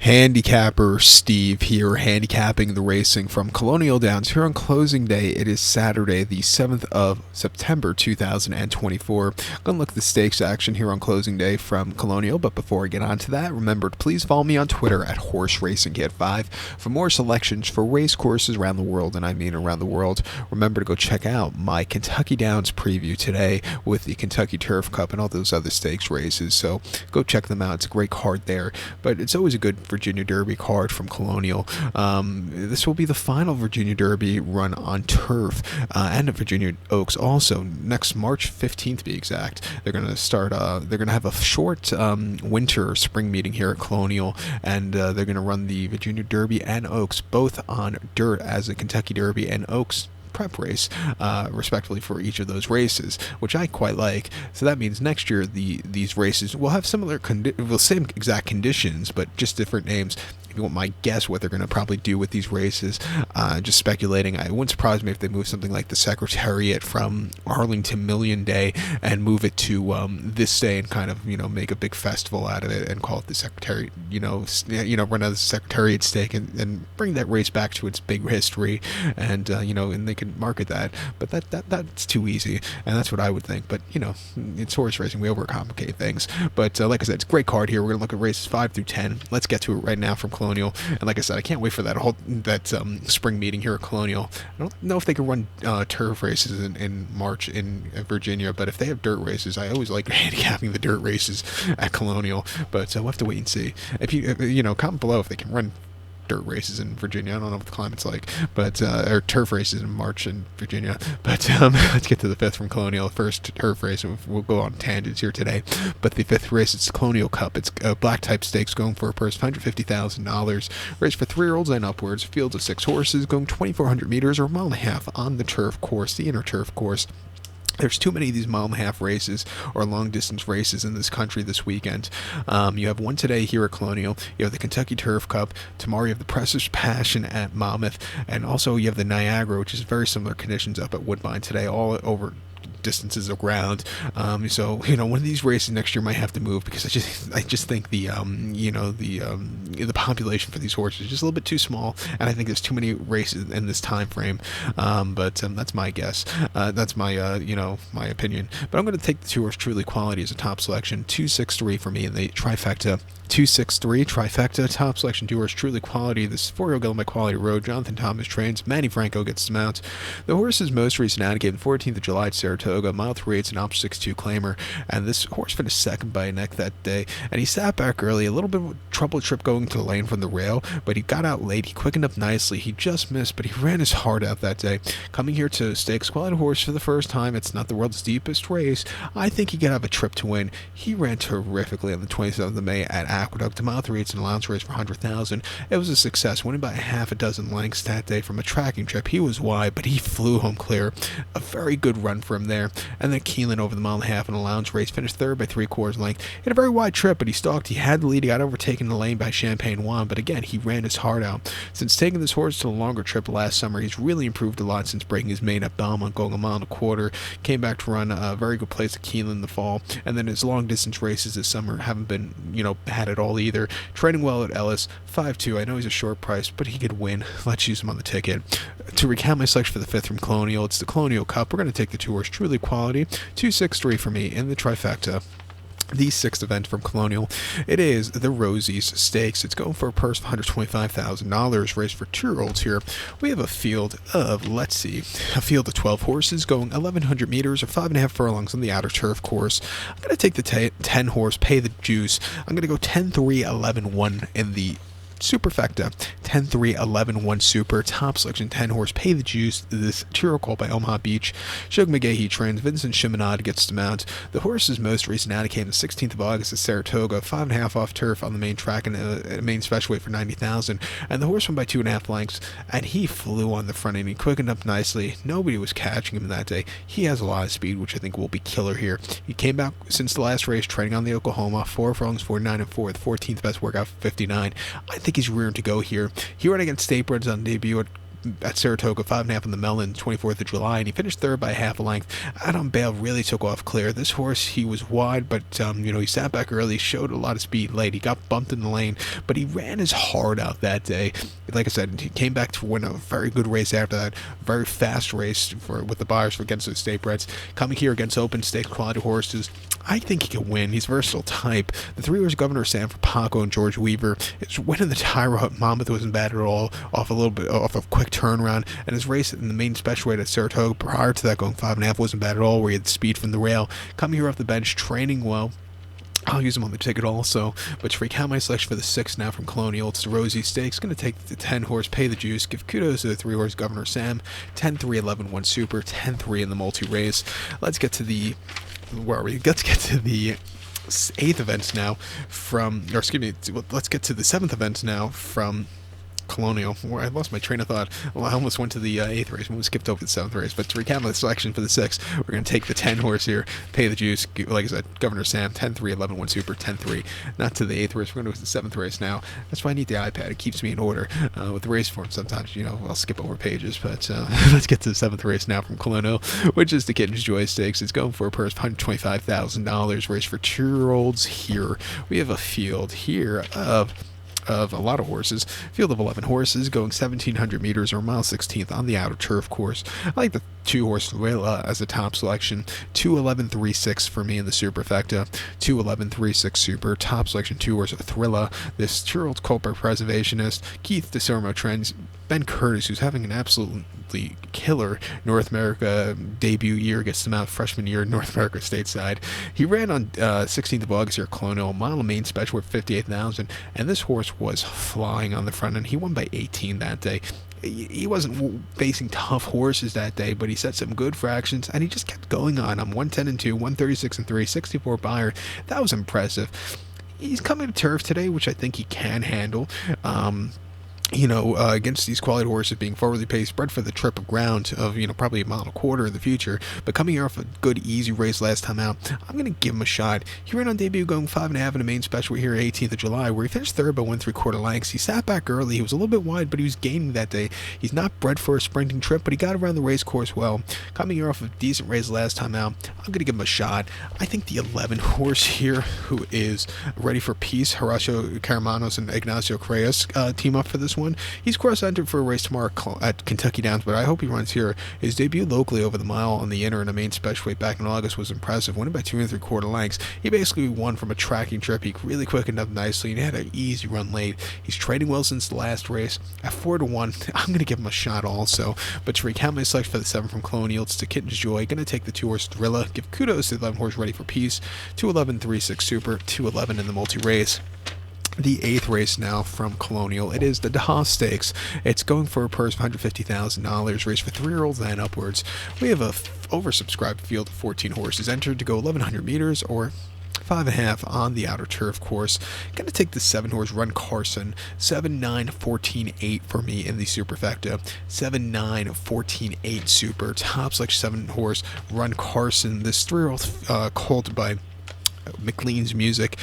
Handicapper Steve here, handicapping the racing from Colonial Downs here on closing day. It is Saturday, the 7th of September 2024. Gonna look at the stakes action here on closing day from Colonial, but before I get on to that, remember to please follow me on Twitter at HorseRacingKid5 for more selections for race courses around the world, and I mean around the world. Remember to go check out my Kentucky Downs preview today with the Kentucky Turf Cup and all those other stakes races, so go check them out. It's a great card there, but it's always a good Virginia Derby card from Colonial. This will be the final Virginia Derby run on turf and at Virginia Oaks also next March 15th to be exact. They're going to start they're going to have a short winter spring meeting here at Colonial, and they're going to run the Virginia Derby and Oaks both on dirt as a Kentucky Derby and Oaks prep race, respectively, for each of those races, which I quite like. So that means next year these races will have similar same exact conditions, but just different names. If you want my guess what they're going to probably do with these races, just speculating, it wouldn't surprise me if they move something like the Secretariat from Arlington Million Day and move it to this day and kind of make a big festival out of it and call it the Secretariat, run out the Secretariat stake and bring that race back to its big history, and and they can market that. But that's too easy, and that's what I would think. But it's horse racing, we overcomplicate things. But like I said, it's a great card here. We're gonna look at races 5 through 10. Let's get to it right now from Colonial. And like I said, I can't wait for that spring meeting here at Colonial. I don't know if they can run turf races in March in Virginia, but if they have dirt races, I always like handicapping the dirt races at Colonial. But we'll have to wait and see. If you comment below if they can run dirt races in Virginia. I don't know what the climate's like, but or turf races in March in Virginia. But let's get to the fifth from Colonial. First turf race, and we'll go on tangents here today. But the fifth race, it's the Colonial Cup. It's a black type stakes going for a purse of $150,000. Race for 3-year-olds and upwards. Field of 6 horses going 2,400 meters or a mile and a half on the turf course, the inner turf course. There's too many of these mile-and-a-half races or long-distance races in this country this weekend. You have one today here at Colonial. You have the Kentucky Turf Cup. Tomorrow you have the Presser's Passion at Monmouth. And also you have the Niagara, which is very similar conditions up at Woodbine today, all over distances of ground. So one of these races next year might have to move, because I just think the population for these horses is just a little bit too small, and I think there's too many races in this time frame. But that's my guess. That's my my opinion. But I'm going to take the 2-horse Truly Quality as a top selection. 263 for me in the trifecta. 263 trifecta, top selection, 2-horse Truly Quality. This 4-year-old gelded by Quality Road. Jonathan Thomas trains. Manny Franco gets the mount. The horse's most recent ad gave 14th of July at Saratoga. Mile 3/8 an option 6-2 claimer, and this horse finished second by a neck that day. And he sat back early, a little bit of a trouble trip going to the lane from the rail, but he got out late. He quickened up nicely. He just missed, but he ran his heart out that day. Coming here to stakes quality horse for the first time. It's not the world's deepest race. I think he could have a trip to win. He ran terrifically on the 27th of May at Aqueduct. Mile 3/8 an allowance race for $100,000. It was a success, winning by a half a dozen lengths that day from a tracking trip. He was wide, but he flew home clear. A very good run for him there. And then Keelan over the mile and a half in a allowance race, finished third by 3/4 length. He had a very wide trip, but he stalked. He had the lead. He got overtaken in the lane by Champagne Juan, but again, he ran his heart out. Since taking this horse to a longer trip last summer, he's really improved a lot since breaking his main at Belmont, going a mile and a quarter. Came back to run a very good place at Keelan in the fall, and then his long distance races this summer haven't been, had it all either. Training well at Ellis, 5-2. I know he's a short price, but he could win. Let's use him on the ticket. To recount my selection for the fifth from Colonial, it's the Colonial Cup. We're going to take the 2-horse Truly Quality. 263 for me in the trifecta. The sixth event from Colonial, it is the Rosie's Stakes. It's going for a purse of $125,000, race for 2-year-olds here. We have a field of, a field of 12 horses going 1,100 meters or 5.5 furlongs on the outer turf course. I'm going to take the 10-horse Pay the Juice. I'm going to go 10-3-11-1 in the superfecta. 10-3-11-1 super, top selection, 10-horse Pay the Juice. This 2-year-old called by Omaha Beach. Shug McGahee trains. Vincent Chiminade gets the mount. The horse's most recent ad came the 16th of August at Saratoga, 5.5 off turf on the main track and a main special weight for $90,000. And the horse went by 2.5 lengths, and he flew on the front end. He quickened up nicely. Nobody was catching him that day. He has a lot of speed, which I think will be killer here. He came back since the last race, training on the Oklahoma, 4 furlongs, 49 and 4, the 14th best workout for 59. I think he's rearing to go here. He ran against State Breds on debut at at Saratoga, 5.5 on the Melon, 24th of July, and he finished third by half a length. Adam Bale really took off clear. This horse, he was wide, but he sat back early, showed a lot of speed late. He got bumped in the lane, but he ran his heart out that day. Like I said, he came back to win a very good race after that. Very fast race with the buyers against the state breds. Coming here against open stakes quality horses, I think he can win. He's a versatile type. The 3-horse Governor Sam for Paco and George Weaver. His win in the Tyro at Monmouth wasn't bad at all, off a quick turnaround, and his race in the main special weight at Saratoga prior to that, going 5.5, wasn't bad at all, where he had the speed from the rail. Coming here off the bench, training well. I'll use him on the ticket also, but to recount my selection for the 6 now from Colonial, it's the Rosie Stakes. Going to take the 10-horse Pay the Juice. Give kudos to the 3-horse Governor Sam. 10-3, 11-1 Super, 10-3 in the multi-race. Let's get to the... Where are we? Let's get to the 8th events now from... Or excuse me, let's get to the 7th events now from... Colonial, where I lost my train of thought. Well, I almost went to the 8th race, we skipped over the 7th race, but to recap my selection for the 6th, we're going to take the 10 horse here, Pay the Juice, like I said, Governor Sam, 10-3, 11-1 Super, 10-3, not to the 8th race, we're going to go to the 7th race now. That's why I need the iPad, it keeps me in order. With the race form, sometimes, I'll skip over pages, but let's get to the 7th race now from Colonial, which is the Kittens Joy Stakes. It's going for a purse of $125,000, race for 2-year-olds here. We have a field here of a lot of horses. Field of 11 horses going 1,700 meters or mile 16th on the outer turf course. I like the 2-horse Thrilla as a top selection. 2-11-3-6 for me in the superfecta. 2-11-3-6 super. Top selection 2-horse Thrilla. This 2-year-old Culper preservationist. Keith DeSermo Trends. Ben Curtis, who's having an absolutely killer North America debut year, gets them out freshman year North America stateside. He ran on 16th of August here at Colonial, mile main special worth 58,000, and this horse was flying on the front end. He won by 18 that day. He wasn't facing tough horses that day, but he set some good fractions, and he just kept going on. I'm 110-2, 136-3, 64 Bayern. That was impressive. He's coming to turf today, which I think he can handle. Against these quality horses being forwardly paced, bred for the trip of ground of, probably 1.25 miles in the future, but coming here off a good, easy race last time out, I'm going to give him a shot. He ran on debut going 5.5 in a main special here 18th of July, where he finished third by 1 3/4 lengths. He sat back early. He was a little bit wide, but he was gaining that day. He's not bred for a sprinting trip, but he got around the race course well. Coming here off a decent race last time out, I'm going to give him a shot. I think the 11 horse here, who is Ready for Peace, Horacio Caramanos and Ignacio Creas team up for this one. He's cross-entered for a race tomorrow at Kentucky Downs, but I hope he runs here. His debut locally over the mile on the inner in a main special weight back in August was impressive, winning by 2 3/4 lengths. He basically won from a tracking trip. He really quickened up nicely and had an easy run late. He's trading well since the last race. At 4-1, I'm going to give him a shot also. But to recount my selection for the 7 from Colonial, it's the Kittens Joy. Going to take the 2-horse Thrilla. Give kudos to the 11 horse Ready for Peace. 2-11-3-6 Super. 2-11 in the multi-race. The 8th race now from Colonial. It is the DeHaas Stakes. It's going for a purse of $150,000, race for 3-year-olds and upwards. We have a oversubscribed field of 14 horses entered to go 1,100 meters or 5.5 on the outer turf course. Gonna take the 7-horse Run Carson. 7-9-14-8 for me in the superfecta. 7-9-14-8 super. Top selection 7-horse Run Carson. This 3-year-old colt by McLean's Music.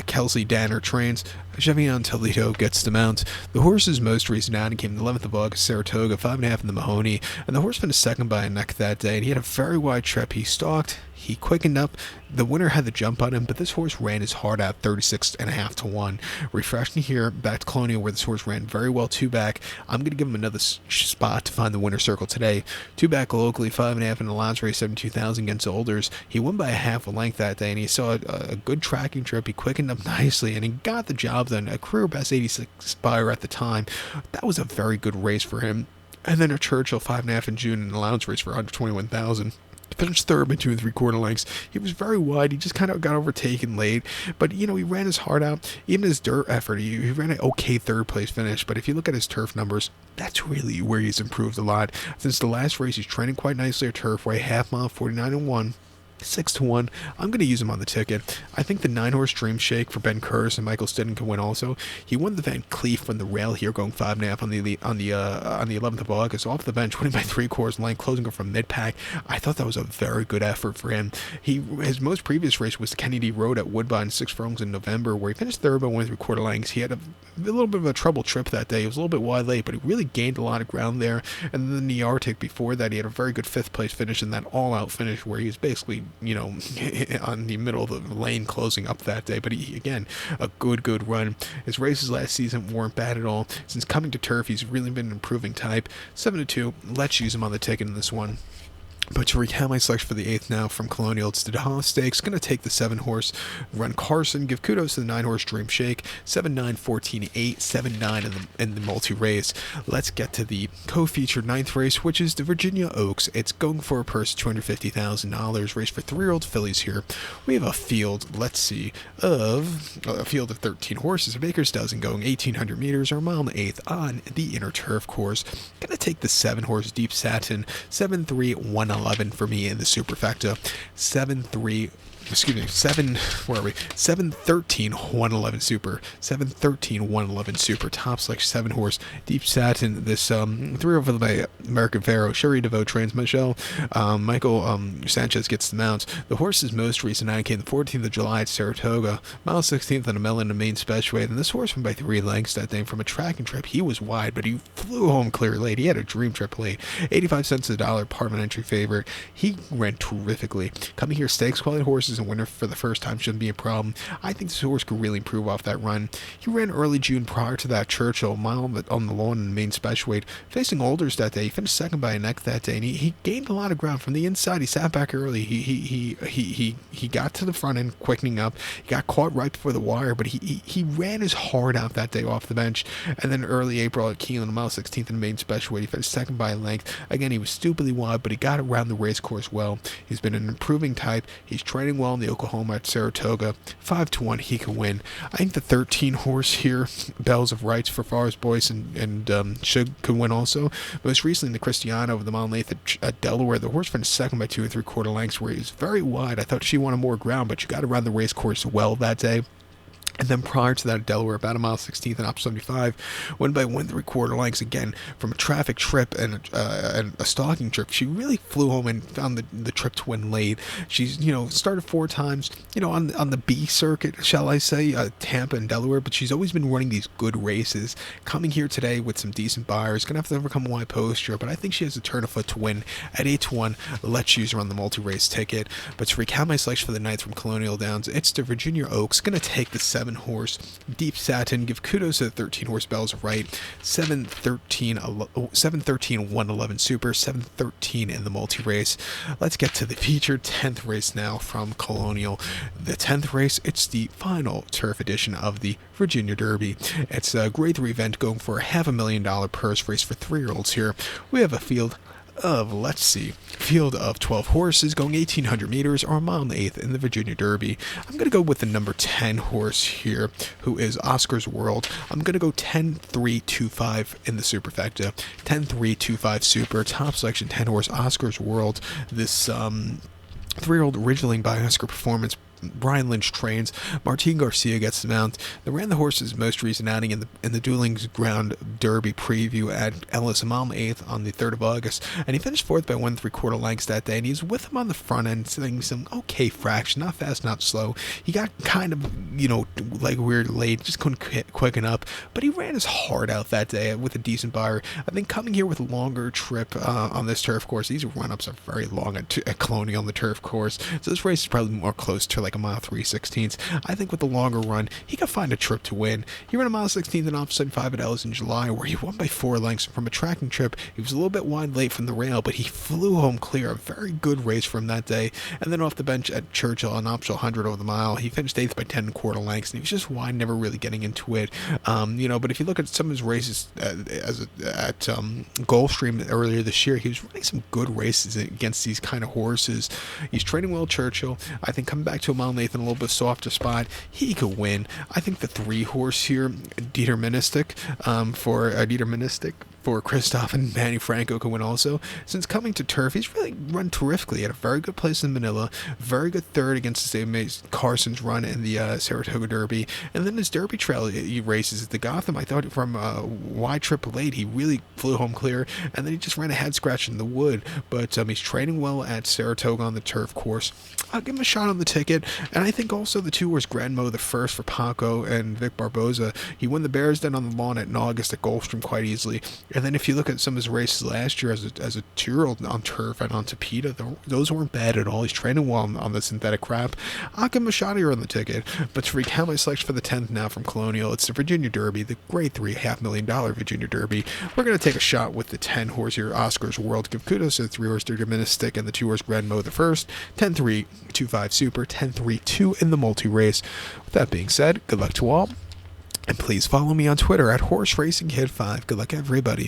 Kelsey Danner trains. Chevion Toledo gets the mount. The horse's most recent outing came the 11th of August, Saratoga, 5.5 in the Mahoney, and the horse finished second by a neck that day, and he had a very wide trip. He stalked, he quickened up, the winner had the jump on him, but this horse ran his heart out 36.5-1. Refreshing here, back to Colonial, where this horse ran very well 2-back. I'm going to give him another spot to find the winner's circle today. 2-back locally, 5.5 in the allowance race, 72,000 against Olders. He won by a half a length that day, and he saw a good tracking trip. He quickened up nicely, and he got the job done. A career best 86 buyer at the time. That was a very good race for him. And then a Churchill 5.5 in June in an allowance race for 121,000. Finished third by 2 3/4 lengths. He was very wide. He just kind of got overtaken late. But, he ran his heart out. Even his dirt effort, he ran an okay third place finish. But if you look at his turf numbers, that's really where he's improved a lot. Since the last race, he's training quite nicely at turf, way half mile, 49-1. 6-1. I'm going to use him on the ticket. I think the 9-horse Dream Shake for Ben Kurz and Michael Stidham can win also. He won the Van Cleef from the rail here, going 5.5 on the 11th of August off the bench, winning by 3/4 length, closing it from mid pack. I thought that was a very good effort for him. His most previous race was Kennedy Road at Woodbine 6 furlongs in November, where he finished third by 1 3/4 lengths. He had a little bit of a trouble trip that day. He was a little bit wide late, but he really gained a lot of ground there. And then the Arctic before that, he had a very good 5th place finish in that all-out finish where he was basically, on the middle of the lane closing up that day. But again, a good run. His races last season weren't bad at all. Since coming to turf, he's really been an improving type. 7-2. Let's use him on the ticket in this one. But to recap my selection for the 8th now from Colonial, it's the Joy Stakes. Going to take the 7-horse Run Carson. Give kudos to the 9-horse Dream Shake. 7-9, 14-8, 7-9 in the multi-race. Let's get to the co-featured 9th race, which is the Virginia Oaks. It's going for a purse of $250,000. Race for 3-year-old fillies here. We have a field, let's see, of a field of 13 horses. A baker's dozen going 1,800 meters or a mile and 1/8 on the inner turf course. Going to take the 7-horse Deep Satin. 7-3, 111 for me in the superfecta. 7-13, 111 super. 111 super. Top selection 7-horse Deep Satin. This 3-over by American Pharaoh. Sherry DeVoe trains Michelle. Michael Sanchez gets the mounts. The horse's most recent outing came the 14th of July at Saratoga. Mile 16th on a melon in main special weight. And this horse went by 3 lengths that day from a tracking trip. He was wide, but he flew home clear late. He had a dream trip late. 85 cents a dollar, part of an entry favorite. He ran terrifically. Coming here, stakes quality horses and winner for the first time shouldn't be a problem. I think this horse could really improve off that run. He ran early June prior to that Churchill, mile on the lawn in the main special weight. Facing Olders that day, he finished second by a neck that day, and he gained a lot of ground from the inside. He sat back early. He got to the front end, quickening up. He got caught right before the wire, but he ran his heart out that day off the bench. And then early April at Keeneland, mile 16th in the main special weight, he finished second by a length. Again, he was stupidly wide, but he got around the race course well. He's been an improving type. He's training well in the Oklahoma at Saratoga. 5-1, he can win. I think the 13 horse here, Bells of Rights for Forest Boys and Shug could win also. Most recently, the Cristiano of the mile and 8th at Delaware, the horse finished second by 2 3/4 lengths, where he was very wide. I thought she wanted more ground, but she got around the race course well that day. And then prior to that at Delaware, about a mile 16th and up 75, went by 1 3/4 lengths again from a traffic trip and a stalking trip. She really flew home and found the trip to win late. She's, started 4 times, on the B circuit, shall I say, Tampa and Delaware, but she's always been running these good races. Coming here today with some decent buyers, going to have to overcome a wide posture, but I think she has a turn of foot to win at 8-1. Let's use her on the multi-race ticket. But to recap my selection for the 9th from Colonial Downs, it's the Virginia Oaks. Going to take the 7-horse Deep Satin. Give kudos to the 13-horse Bells of Right. 7-13, 111 super. 7-13 in the multi-race. Let's get to the featured 10th race now from Colonial. The 10th race, it's the final turf edition of the Virginia Derby. It's a grade 3 event going for a $500,000 purse race for 3-year-olds here. We have a field of 12 horses going 1,800 meters or a mile and 1/8 in the Virginia Derby. I'm going to go with the number 10 horse here, who is Oscar's World. I'm going to go 10-3-2-5 in the superfecta. 10-3-2-5 super. Top selection 10 horse Oscar's World. This 3-year-old originally by Oscar Performance. Brian Lynch trains. Martin Garcia gets the mount. They ran the horse's most recent outing in the Dueling Ground Derby preview at Ellis, a mile and 1/8 on the 3rd of August, and he finished 4th by 1 3/4 lengths that day, and he's with him on the front end, setting some okay fraction, not fast, not slow. He got kind of, like weird late, just couldn't quicken up, but he ran his heart out that day with a decent buyer. I think coming here with a longer trip on this turf course, these run-ups are very long at Colonial on the turf course, so this race is probably more close to like a mile 3/16. I think with the longer run, he could find a trip to win. He ran a mile 16th and off 75 at Ellis in July, where he won by 4 lengths from a tracking trip. He was a little bit wide late from the rail, but he flew home clear. A very good race from that day. And then off the bench at Churchill, an optional 100 over the mile, he finished 8th by 10 1/4 lengths, and he was just wide, never really getting into it. But if you look at some of his races at Gulfstream earlier this year, he was running some good races against these kind of horses. He's training well Churchill. I think coming back to a mile and 1/8 in a little bit softer spot, he could win. I think the 3 horse here, Deterministic for Christoph, and Manny Franco can win also. Since coming to turf, he's really run terrifically. He had a very good place in Manila, very good third against the same Carson's run in the Saratoga Derby, and then his Derby Trail he races at the Gotham. I thought from Y888 he really flew home clear, and then he just ran a head scratch in the wood. But he's training well at Saratoga on the turf course. I'll give him a shot on the ticket, and I think also the 2 horse Granmo the first for Paco and Vic Barboza. He won the Bears Den on the lawn in August at Gulfstream quite easily. And then if you look at some of his races last year as a 2-year-old on turf and on Tapeta, those weren't bad at all. He's training well on the synthetic crap. I'll give him a shot here on the ticket. But to recount my selection for the 10th now from Colonial, it's the Virginia Derby, the grade 3 $500,000 Virginia Derby. We're going to take a shot with the 10 horse here, Oscar's World. Give kudos to the 3 horse Deterministic and the 2 horse Granmo the first. 10-3, 2-5 Super, 10-3, 2 in the multi race. With that being said, good luck to all. And please follow me on Twitter at HorseRacingKid5. Good luck, everybody.